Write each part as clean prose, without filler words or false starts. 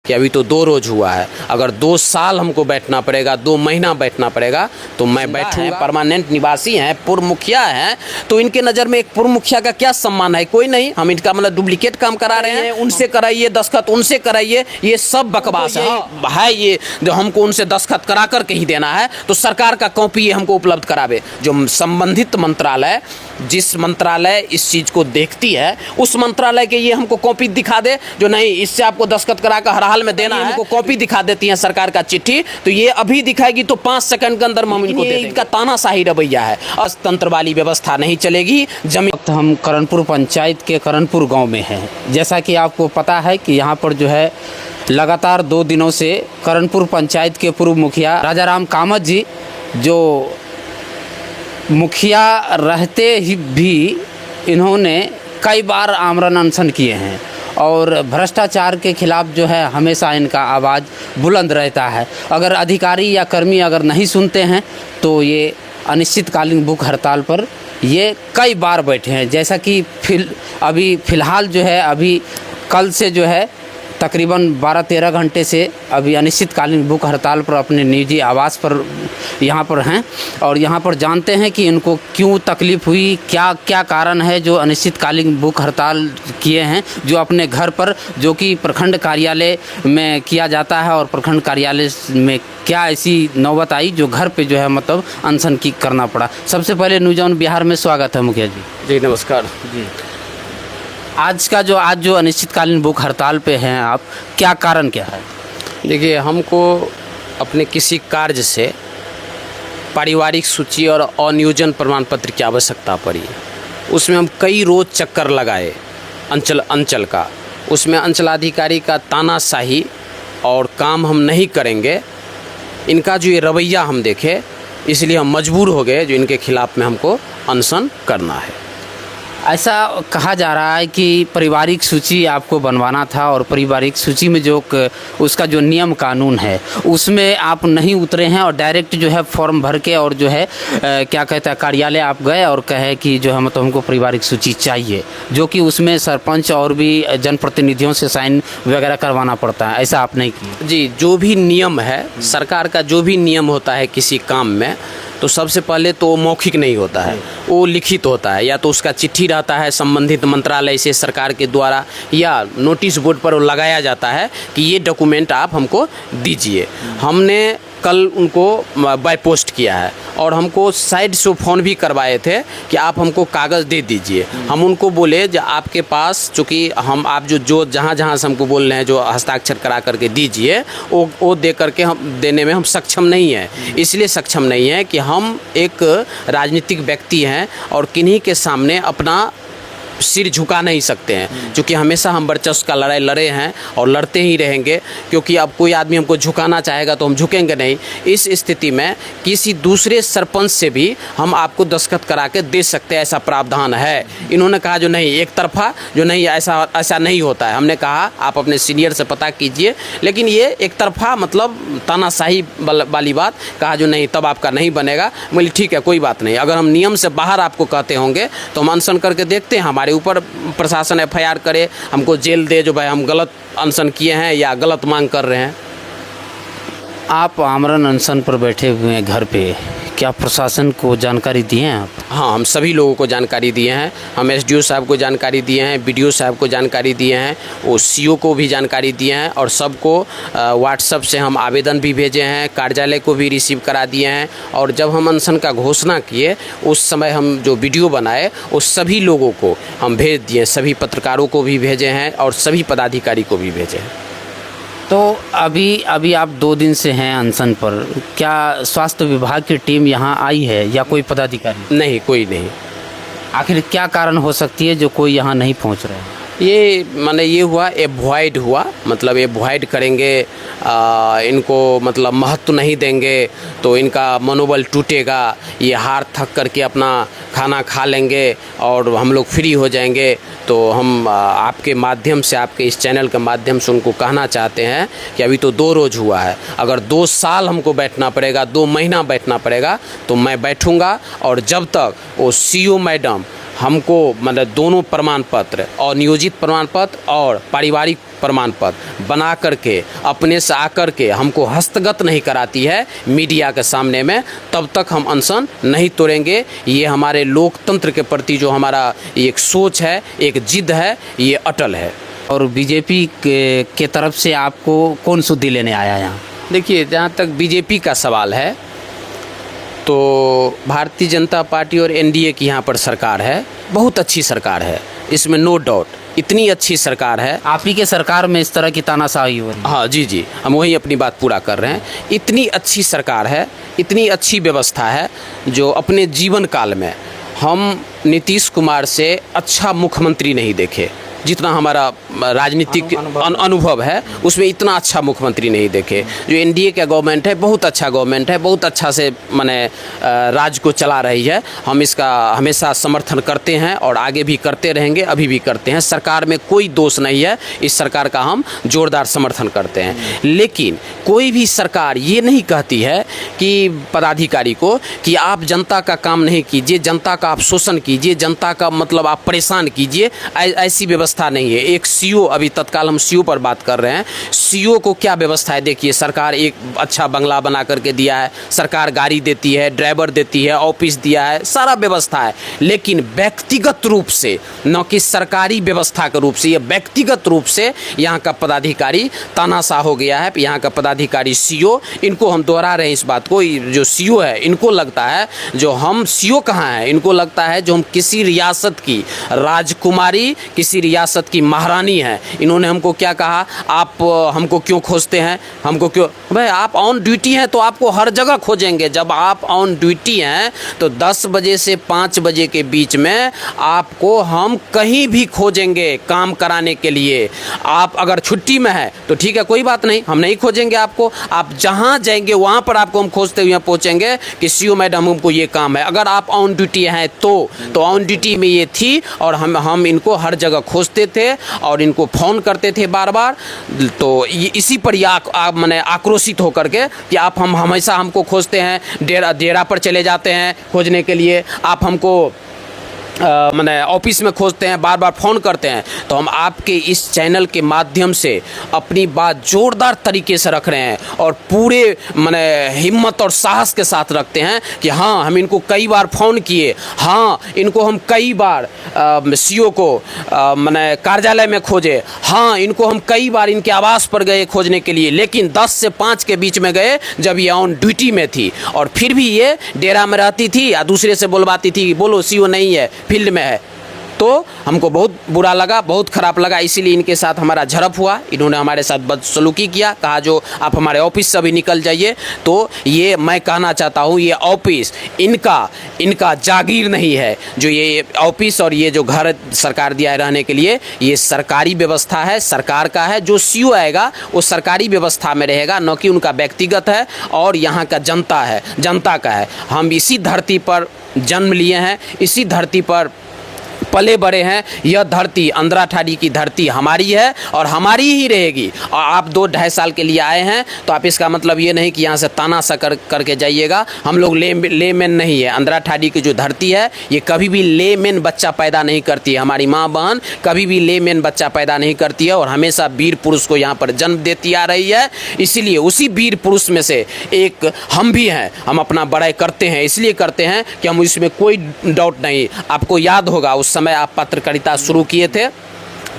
कि अभी तो 2 रोज हुआ है, अगर 2 साल हमको बैठना पड़ेगा, 2 महीना बैठना पड़ेगा तो मैं बैठूंगा। परमानेंट निवासी हैं, पूर्व मुखिया हैं, तो इनके नज़र में एक पूर्व मुखिया का क्या सम्मान है? कोई नहीं। हम इनका मतलब डुप्लीकेट काम करा रहे हैं, उनसे कराइए दस्तखत, उनसे कराइए, ये सब बकवास है। ये जो हमको उनसे दस्तखत करा करके ही देना है तो सरकार का कॉपी ये हमको उपलब्ध करावे। जो संबंधित मंत्रालय, जिस मंत्रालय इस चीज़ को देखती है, उस मंत्रालय के ये हमको कॉपी दिखा दे। जो नहीं, इससे आपको दस्तखत करा कर हर हाल में देना है, हमको कॉपी दिखा देती है सरकार का चिट्ठी, तो ये अभी दिखाएगी तो 5 सेकंड के अंदर हम इनको दे देंगे। इनका तानाशाही रवैया है। तंत्र वाली व्यवस्था नहीं चलेगी। जमीन हम करणपुर पंचायत के करणपुर गाँव में हैं। जैसा कि आपको पता है कि यहाँ पर जो है लगातार 2 दिनों से करणपुर पंचायत के पूर्व मुखिया राजाराम कामत जी, जो मुखिया रहते ही भी इन्होंने कई बार आमरण अनशन किए हैं और भ्रष्टाचार के खिलाफ जो है हमेशा इनका आवाज़ बुलंद रहता है। अगर अधिकारी या कर्मी अगर नहीं सुनते हैं तो ये अनिश्चितकालीन भूख हड़ताल पर ये कई बार बैठे हैं। जैसा कि अभी फ़िलहाल जो है, अभी कल से जो है तकरीबन 12-13 घंटे से अभी अनिश्चितकालीन भूख हड़ताल पर अपने निजी आवास पर यहाँ पर हैं और यहाँ पर जानते हैं कि इनको क्यों तकलीफ़ हुई, क्या क्या कारण है जो अनिश्चितकालीन भूख हड़ताल किए हैं। जो अपने घर पर, जो कि प्रखंड कार्यालय में किया जाता है, और प्रखंड कार्यालय में क्या ऐसी नौबत आई जो घर पे जो है मतलब अनशन की करना पड़ा। सबसे पहले न्यूज़ ऑन बिहार में स्वागत है मुखिया जी। जी नमस्कार जी। आज जो अनिश्चितकालीन भूख हड़ताल पे हैं आप, क्या कारण क्या है? देखिए, हमको अपने किसी कार्य से पारिवारिक सूची और अनियोजन प्रमाण पत्र की आवश्यकता पड़ी। उसमें हम कई रोज़ चक्कर लगाए अंचल का। उसमें अंचलाधिकारी का तानाशाही और काम हम नहीं करेंगे, इनका जो ये रवैया हम देखे, इसलिए हम मजबूर हो गए जो इनके खिलाफ़ में हमको अनशन करना है। ऐसा कहा जा रहा है कि पारिवारिक सूची आपको बनवाना था और पारिवारिक सूची में जो उसका जो नियम कानून है उसमें आप नहीं उतरे हैं और डायरेक्ट जो है फॉर्म भर के और जो है क्या कहता है कार्यालय आप गए और कहे कि जो है मतलब हमको पारिवारिक सूची चाहिए, जो कि उसमें सरपंच और भी जनप्रतिनिधियों से साइन वगैरह करवाना पड़ता है। ऐसा आप नहीं किया? जी, जो भी नियम है सरकार का, जो भी नियम होता है किसी काम में, तो सबसे पहले तो मौखिक नहीं होता है, वो लिखित होता है। या तो उसका चिट्ठी रहता है संबंधित मंत्रालय से सरकार के द्वारा, या नोटिस बोर्ड पर लगाया जाता है कि ये डॉक्यूमेंट आप हमको दीजिए। हमने कल उनको बाय पोस्ट किया है और हमको साइड से फ़ोन भी करवाए थे कि आप हमको कागज़ दे दीजिए। हम उनको बोले जो आपके पास, चूँकि आप जो जहाँ से हमको बोल रहे हैं जो हस्ताक्षर करा करके दीजिए, वो दे करके हम देने में हम सक्षम नहीं हैं। इसलिए सक्षम नहीं है कि हम एक राजनीतिक व्यक्ति हैं और किन्हीं के सामने अपना सिर झुका नहीं सकते हैं, क्योंकि हमेशा हम वर्चस्व का लड़ाई लड़े हैं और लड़ते ही रहेंगे। क्योंकि अब कोई आदमी हमको झुकाना चाहेगा तो हम झुकेंगे नहीं। इस स्थिति में किसी दूसरे सरपंच से भी हम आपको दस्तखत करा के दे सकते हैं, ऐसा प्रावधान है। इन्होंने कहा जो नहीं, एक तरफा जो नहीं, ऐसा नहीं होता है। हमने कहा आप अपने सीनियर से पता कीजिए, लेकिन ये एक तरफा मतलब तानाशाही वाली बात कहा जो नहीं, तब आपका नहीं बनेगा। बोली ठीक है, कोई बात नहीं, अगर हम नियम से बाहर आपको कहते होंगे तो हम अनशन करके देखते हैं, हमारे ऊपर प्रशासन एफआईआर करे, हमको जेल दे जो भाई हम गलत अनशन किए हैं या गलत मांग कर रहे हैं। आप आमरण अनशन पर बैठे हुए हैं घर पे, क्या प्रशासन को जानकारी दिए हैं आप? हाँ, हम सभी लोगों को जानकारी दिए हैं। हम एसडीओ साहब को जानकारी दिए हैं, बीडीओ साहब को जानकारी दिए हैं, वो सीओ को भी जानकारी दिए हैं और सबको व्हाट्सएप से हम आवेदन भी भेजे हैं, कार्यालय को भी रिसीव करा दिए हैं। और जब हम अनशन का घोषणा किए उस समय हम जो वीडियो बनाए उस सभी लोगों को हम भेज दिए, सभी पत्रकारों को भी भेजे हैं और सभी पदाधिकारी को भी भेजे हैं। तो अभी आप 2 दिन से हैं अनशन पर, क्या स्वास्थ्य विभाग की टीम यहाँ आई है या कोई पदाधिकारी? नहीं, कोई नहीं। आखिर क्या कारण हो सकती है जो कोई यहाँ नहीं पहुँच रहे हैं? ये माने ये हुआ, एवॉइड हुआ, मतलब एवॉइड करेंगे, इनको मतलब महत्व नहीं देंगे तो इनका मनोबल टूटेगा, ये हार थक करके अपना खाना खा लेंगे और हम लोग फ्री हो जाएंगे। तो हम आपके माध्यम से, आपके इस चैनल के माध्यम से उनको कहना चाहते हैं कि अभी तो 2 रोज हुआ है, अगर 2 साल हमको बैठना पड़ेगा, 2 महीना बैठना पड़ेगा तो मैं बैठूंगा। और जब तक वो सीओ मैडम हमको मतलब दोनों प्रमाण पत्र और नियोजित प्रमाण पत्र और पारिवारिक प्रमाण पत्र बना करके अपने से आकर के हमको हस्तगत नहीं कराती है मीडिया के सामने में, तब तक हम अनशन नहीं तोड़ेंगे। ये हमारे लोकतंत्र के प्रति जो हमारा एक सोच है, एक जिद है, ये अटल है। और बीजेपी के तरफ से आपको कौन शुद्धि लेने आया यहाँ? देखिए, जहाँ तक बीजेपी का सवाल है तो भारतीय जनता पार्टी और एनडीए की यहाँ पर सरकार है, बहुत अच्छी सरकार है, इसमें नो डाउट, इतनी अच्छी सरकार है। आप ही के सरकार में इस तरह की तानाशाही हो रही है? हाँ जी, हम वही अपनी बात पूरा कर रहे हैं। इतनी अच्छी सरकार है, इतनी अच्छी व्यवस्था है, जो अपने जीवन काल में हम नीतीश कुमार से अच्छा मुख्यमंत्री नहीं देखे। जितना हमारा राजनीतिक अनुभव है उसमें इतना अच्छा मुख्यमंत्री नहीं देखे। जो एनडीए का गवर्नमेंट है, बहुत अच्छा गवर्नमेंट है, बहुत अच्छा से माने राज्य को चला रही है। हम इसका हमेशा समर्थन करते हैं और आगे भी करते रहेंगे, अभी भी करते हैं। सरकार में कोई दोष नहीं है, इस सरकार का हम जोरदार समर्थन करते हैं। लेकिन कोई भी सरकार ये नहीं कहती है कि पदाधिकारी को कि आप जनता का काम नहीं कीजिए, जनता का आप शोषण कीजिए, जनता का मतलब आप परेशान कीजिए, ऐसी व्यवस्था नहीं है। एक सीओ, अभी तत्काल हम सीओ पर बात कर रहे हैं, सीओ को क्या व्यवस्था है देखिए। सरकार एक अच्छा बंगला बना करके दिया है, सरकार गाड़ी देती है, ड्राइवर देती है, ऑफिस दिया है, सारा व्यवस्था है। लेकिन व्यक्तिगत रूप से, न कि सरकारी व्यवस्था के रूप से, ये व्यक्तिगत रूप से यहाँ का पदाधिकारी तानाशाह हो गया है। यहाँ का पदाधिकारी सीओ, इनको हम दोहरा रहे हैं इस बात को, जो सीओ है इनको लगता है जो हम सीओ कहाँ हैं, इनको लगता है जो हम किसी रियासत की राजकुमारी, किसी रियासत की महारानी है। इन्होंने हमको क्या कहा, आप हमको क्यों खोजते हैं, हमको क्यों? भाई आप ऑन ड्यूटी हैं तो आपको हर जगह खोजेंगे। जब आप ऑन ड्यूटी हैं तो 10 बजे से 5 बजे के बीच में आपको हम कहीं भी खोजेंगे काम कराने के लिए। आप अगर छुट्टी में है तो ठीक है, कोई बात नहीं, हम नहीं खोजेंगे आपको। आप जहां जाएंगे वहां पर आपको हम खोजते हुए पहुंचेंगे कि सीओ मैडम हमको ये काम है। अगर आप ऑन ड्यूटी हैं तो ऑन ड्यूटी में ये थी और हम इनको हर जगह खोजते थे और इनको फ़ोन करते थे बार बार। तो ये इसी पर मैंने आक्रोशित होकर के कि आप हम हमेशा हमको खोजते हैं, डेरा पर चले जाते हैं खोजने के लिए, आप हमको मैंने ऑफिस में खोजते हैं, बार बार फ़ोन करते हैं। तो हम आपके इस चैनल के माध्यम से अपनी बात जोरदार तरीके से रख रहे हैं और पूरे मैंने हिम्मत और साहस के साथ रखते हैं कि हाँ, हम इनको कई बार फ़ोन किए, हाँ इनको हम कई बार सीओ को मैंने कार्यालय में खोजे, हाँ इनको हम कई बार इनके आवास पर गए खोजने के लिए, लेकिन 10 से 5 के बीच में गए जब ये ऑन ड्यूटी में थी। और फिर भी ये डेरा में रहती थी या दूसरे से बुलवाती थी, बोलो सीओ नहीं है, फील्ड में है। तो हमको बहुत बुरा लगा, बहुत ख़राब लगा, इसीलिए इनके साथ हमारा झड़प हुआ। इन्होंने हमारे साथ बदसलूकी किया, कहा जो आप हमारे ऑफिस से भी निकल जाइए। तो ये मैं कहना चाहता हूँ, ये ऑफिस इनका जागीर नहीं है। जो ये ऑफिस और ये जो घर सरकार दिया है रहने के लिए, ये सरकारी व्यवस्था है, सरकार का है। जो सीओ आएगा वो सरकारी व्यवस्था में रहेगा, न कि उनका व्यक्तिगत है। और यहाँ का जनता है, जनता का है। हम इसी धरती पर जन्म लिए हैं, इसी धरती पर पले बड़े हैं। यह धरती, अंधराठाड़ी की धरती हमारी है और हमारी ही रहेगी। और आप 2-2.5 साल के लिए आए हैं तो आप इसका मतलब ये नहीं कि यहाँ से तानाशाह करके जाइएगा। हम लोग लेमेन नहीं है। अंधराठाड़ी की जो धरती है ये कभी भी लेमेन बच्चा पैदा नहीं करती है। हमारी माँ बहन कभी भी लेमेन बच्चा पैदा नहीं करती है और हमेशा वीर पुरुष को यहाँ पर जन्म देती आ रही है। इसीलिए उसी वीर पुरुष में से एक हम भी हैं। हम अपना बड़ाई करते हैं, इसलिए करते हैं कि हम इसमें कोई डाउट नहीं। आपको याद होगा उस समय आप पत्रकारिता शुरू किए थे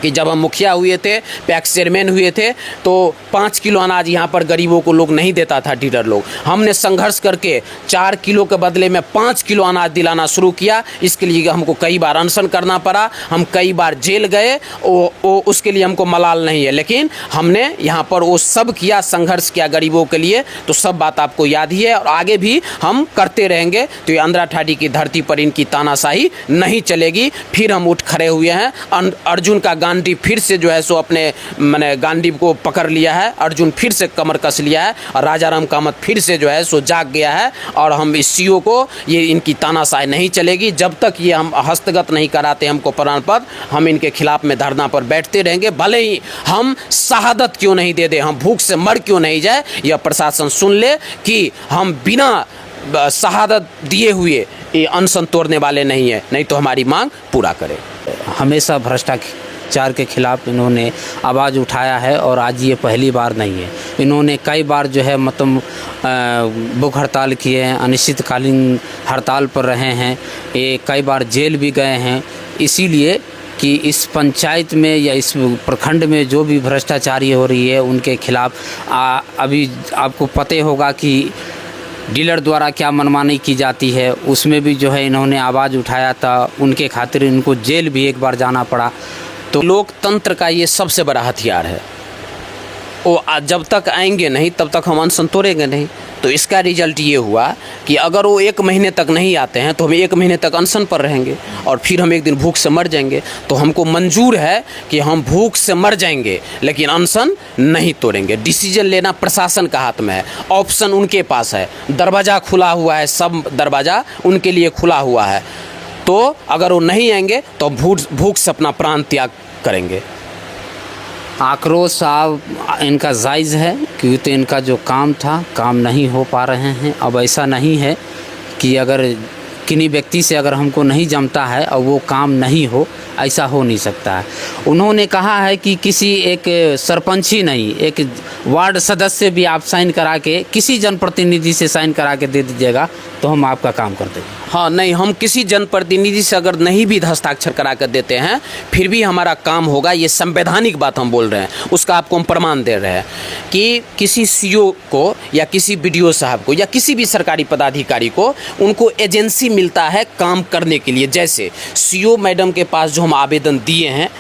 कि जब हम मुखिया हुए थे, पैक्स चेयरमैन हुए थे, तो 5 किलो अनाज यहाँ पर गरीबों को लोग नहीं देता था डीलर लोग। हमने संघर्ष करके 4 किलो के बदले में 5 किलो अनाज दिलाना शुरू किया। इसके लिए हमको कई बार अनशन करना पड़ा, हम कई बार जेल गए। उसके लिए हमको मलाल नहीं है, लेकिन हमने यहाँ पर वो सब किया, संघर्ष किया गरीबों के लिए। तो सब बात आपको याद ही है और आगे भी हम करते रहेंगे। तो ये अंधराठाड़ी की धरती पर इनकी तानाशाही नहीं चलेगी। फिर हम उठ खड़े हुए हैं। अर्जुन का गांधी फिर से जो है सो अपने मैंने गांधी को पकड़ लिया है। अर्जुन फिर से कमर कस लिया है और राजा राम कामत फिर से जो है सो जाग गया है। और हम इस सीओ को, ये इनकी तानाशाही नहीं चलेगी जब तक ये हम हस्तगत नहीं कराते हमको प्रमाण पत्र। हम इनके खिलाफ में धरना पर बैठते रहेंगे, भले ही हम शहादत क्यों नहीं दे दे, हम भूख से मर क्यों नहीं जाए। यह प्रशासन सुन ले कि हम बिना शहादत दिए हुए ये अनशन तोड़ने वाले नहीं है, नहीं तो हमारी मांग पूरा करें। हमेशा भ्रष्टाचार के खिलाफ इन्होंने आवाज़ उठाया है और आज ये पहली बार नहीं है। इन्होंने कई बार जो है मतलब भूख हड़ताल किए हैं, अनिश्चितकालीन हड़ताल पर रहे हैं, ये कई बार जेल भी गए हैं। इसीलिए कि इस पंचायत में या इस प्रखंड में जो भी भ्रष्टाचारी हो रही है उनके खिलाफ अभी आपको पता होगा कि डीलर द्वारा क्या मनमानी की जाती है, उसमें भी जो है इन्होंने आवाज़ उठाया था। उनके खातिर इनको जेल भी एक बार जाना पड़ा। तो लोकतंत्र का ये सबसे बड़ा हथियार है। वो जब तक आएंगे नहीं तब तक हम अनशन तोड़ेंगे नहीं। तो इसका रिजल्ट ये हुआ कि अगर वो 1 महीने तक नहीं आते हैं तो हम 1 महीने तक अनशन पर रहेंगे और फिर हम एक दिन भूख से मर जाएंगे। तो हमको मंजूर है कि हम भूख से मर जाएंगे लेकिन अनशन नहीं तोड़ेंगे। डिसीजन लेना प्रशासन का हाथ में है, ऑप्शन उनके पास है, दरवाज़ा खुला हुआ है, सब दरवाज़ा उनके लिए खुला हुआ है। तो अगर वो नहीं आएंगे तो भूख से अपना प्राण त्याग करेंगे। आक्रोश आप इनका जायज़ है क्योंकि तो इनका जो काम था काम नहीं हो पा रहे हैं। अब ऐसा नहीं है कि अगर किन्हीं व्यक्ति से अगर हमको नहीं जमता है और वो काम नहीं हो, ऐसा हो नहीं सकता है। उन्होंने कहा है कि किसी एक सरपंच ही नहीं, एक वार्ड सदस्य भी आप साइन करा के किसी जनप्रतिनिधि से साइन करा के दे दीजिएगा तो हम आपका काम कर देंगे। हाँ, नहीं, हम किसी जनप्रतिनिधि से अगर नहीं भी हस्ताक्षर करा कर देते हैं फिर भी हमारा काम होगा। ये संवैधानिक बात हम बोल रहे हैं, उसका आपको हम प्रमाण दे रहे हैं कि किसी सीओ को या किसी बीडीओ साहब को या किसी भी सरकारी पदाधिकारी को उनको एजेंसी मिलता है काम करने के लिए। जैसे सीओ मैडम के पास जो हम आवेदन दिए हैं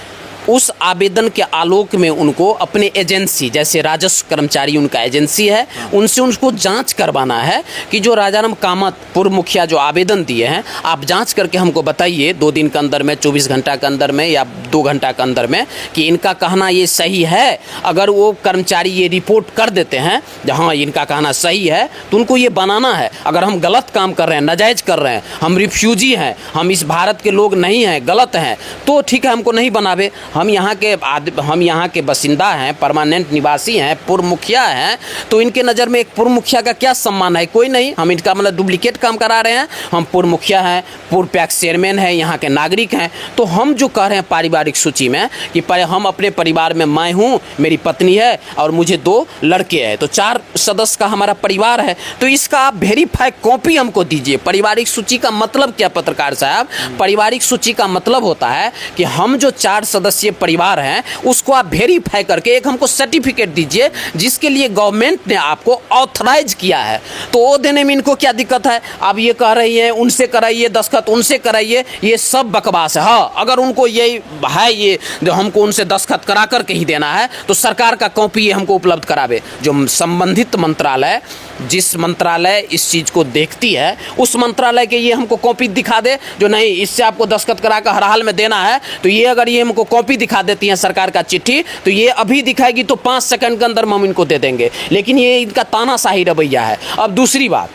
उस आवेदन के आलोक में उनको अपने एजेंसी, जैसे राजस्व कर्मचारी उनका एजेंसी है, उनसे उनको जांच करवाना है कि जो राजाराम कामत पूर्व मुखिया जो आवेदन दिए हैं आप जांच करके हमको बताइए 2 दिन के अंदर में, 24 घंटा के अंदर में या 2 घंटा के अंदर में कि इनका कहना ये सही है। अगर वो कर्मचारी ये रिपोर्ट कर देते हैं हाँ इनका कहना सही है तो उनको ये बनाना है। अगर हम गलत काम कर रहे हैं, नाजायज़ कर रहे हैं, हम रिफ्यूजी हैं, हम इस भारत के लोग नहीं हैं, गलत हैं, तो ठीक है हमको नहीं बनावे। हम यहाँ के बासिंदा हैं, परमानेंट निवासी हैं, पूर्व मुखिया हैं, तो इनके नज़र में एक पूर्व मुखिया का क्या सम्मान है? कोई नहीं। हम इनका मतलब डुप्लीकेट काम करा रहे हैं। हम पूर्व मुखिया हैं, पूर्व पैक्स चेयरमैन हैं, यहाँ के नागरिक हैं। तो हम जो कह रहे हैं पारिवारिक सूची में कि हम अपने परिवार में मैं हूँ, मेरी पत्नी है और मुझे 2 लड़के हैं, तो 4 सदस्य का हमारा परिवार है। तो इसका आप वेरीफाई कॉपी हमको दीजिए। पारिवारिक सूची का मतलब क्या पत्रकार साहब? पारिवारिक सूची का मतलब होता है कि हम जो 4 सदस्यीय परिवार हैं उसको आप वेरीफाई करके एक हमको सर्टिफिकेट दीजिए जिसके लिए गवर्नमेंट ने आपको ऑथराइज किया है। तो वो देने में इनको क्या दिक्कत है? आप ये कह रही हैं उनसे कराइए दस्तखत, उनसे कराइए, ये सब बकवास है। हाँ, अगर उनको यही है ये जो हमको उनसे दस्तखत करा करके ही देना है तो सरकार का कॉपी ये हमको उपलब्ध करावे। जो संबंधित मंत्रालय, जिस मंत्रालय इस चीज़ को देखती है उस मंत्रालय के ये हमको कॉपी दिखा दे जो नहीं इससे आपको दस्तखत करा कर हर हाल में देना है। तो ये अगर ये हमको कॉपी दिखा देती हैं सरकार का चिट्ठी तो ये अभी दिखाएगी तो 5 सेकंड के अंदर हम इनको दे देंगे। लेकिन ये इनका तानाशाही रवैया है। अब दूसरी बात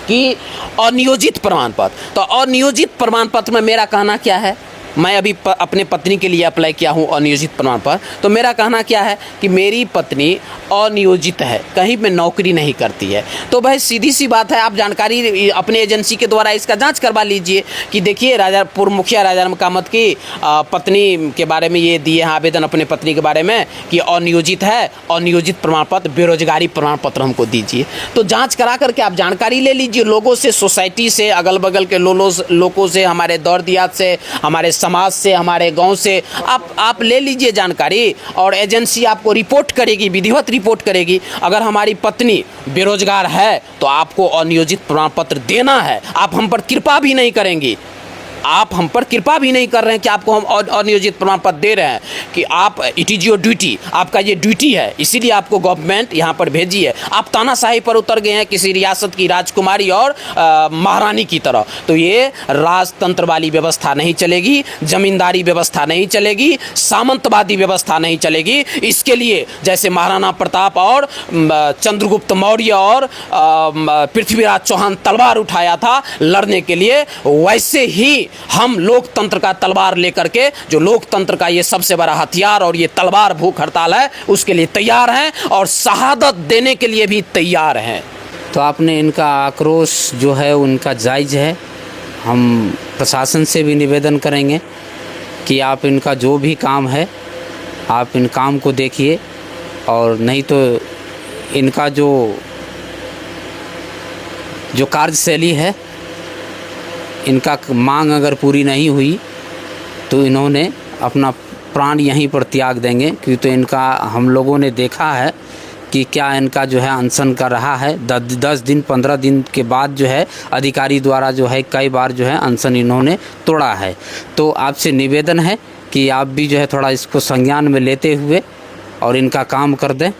कि अनियोजित प्रमाण पत्र, तो अनियोजित प्रमाण पत्र में मेरा कहना क्या है? मैं अभी अपने पत्नी के लिए अप्लाई किया हूँ अनियोजित प्रमाण पत्र, तो मेरा कहना क्या है कि मेरी पत्नी अनियोजित है, कहीं पे नौकरी नहीं करती है। तो भाई सीधी सी बात है, आप जानकारी अपने एजेंसी के द्वारा इसका जांच करवा लीजिए कि देखिए पूर्व मुखिया राजाराम कामत की पत्नी के बारे में ये दिए हैं आवेदन अपने पत्नी के बारे में कि अनियोजित है, अनियोजित प्रमाण पत्र, बेरोजगारी प्रमाण पत्र हमको दीजिए। तो जाँच करा करके आप जानकारी ले लीजिए लोगों से, सोसाइटी से, अगल बगल के लोगों से, हमारे दौर दियात से, हमारे समाज से, हमारे गांव से आप ले लीजिए जानकारी और एजेंसी आपको रिपोर्ट करेगी, विधिवत रिपोर्ट करेगी। अगर हमारी पत्नी बेरोजगार है तो आपको अनियोजित प्रमाण पत्र देना है। आप हम पर कृपा भी नहीं करेंगी, आप हम पर कृपा भी नहीं कर रहे हैं कि आपको हम अनियोजित प्रमाण पत्र दे रहे हैं कि आप इट इज़ योर ड्यूटी, आपका ये ड्यूटी है, इसीलिए आपको गवर्नमेंट यहाँ पर भेजी है। आप तानाशाही पर उतर गए हैं किसी रियासत की राजकुमारी और महारानी की तरह। तो ये राजतंत्र वाली व्यवस्था नहीं चलेगी, जमींदारी व्यवस्था नहीं चलेगी, सामंतवादी व्यवस्था नहीं चलेगी। इसके लिए जैसे महाराणा प्रताप और चंद्रगुप्त मौर्य और पृथ्वीराज चौहान तलवार उठाया था लड़ने के लिए, वैसे ही हम लोकतंत्र का तलवार लेकर के, जो लोकतंत्र का ये सबसे बड़ा हथियार और ये तलवार भूख हड़ताल है, उसके लिए तैयार हैं और शहादत देने के लिए भी तैयार हैं। तो आपने इनका आक्रोश जो है उनका जायज़ है। हम प्रशासन से भी निवेदन करेंगे कि आप इनका जो भी काम है आप इन काम को देखिए, और नहीं तो इनका जो कार्यशैली है, इनका मांग अगर पूरी नहीं हुई तो इन्होंने अपना प्राण यहीं पर त्याग देंगे। क्योंकि तो इनका हम लोगों ने देखा है कि क्या इनका जो है अनशन का रहा है। 10 दिन 15 दिन के बाद जो है अधिकारी द्वारा जो है कई बार जो है अनशन इन्होंने तोड़ा है। तो आपसे निवेदन है कि आप भी जो है थोड़ा इसको संज्ञान में लेते हुए और इनका काम कर दें।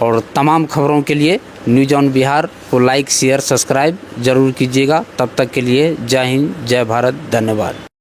और तमाम खबरों के लिए न्यूज़ ऑन बिहार को लाइक शेयर सब्सक्राइब ज़रूर कीजिएगा। तब तक के लिए जय हिंद, जय भारत, धन्यवाद।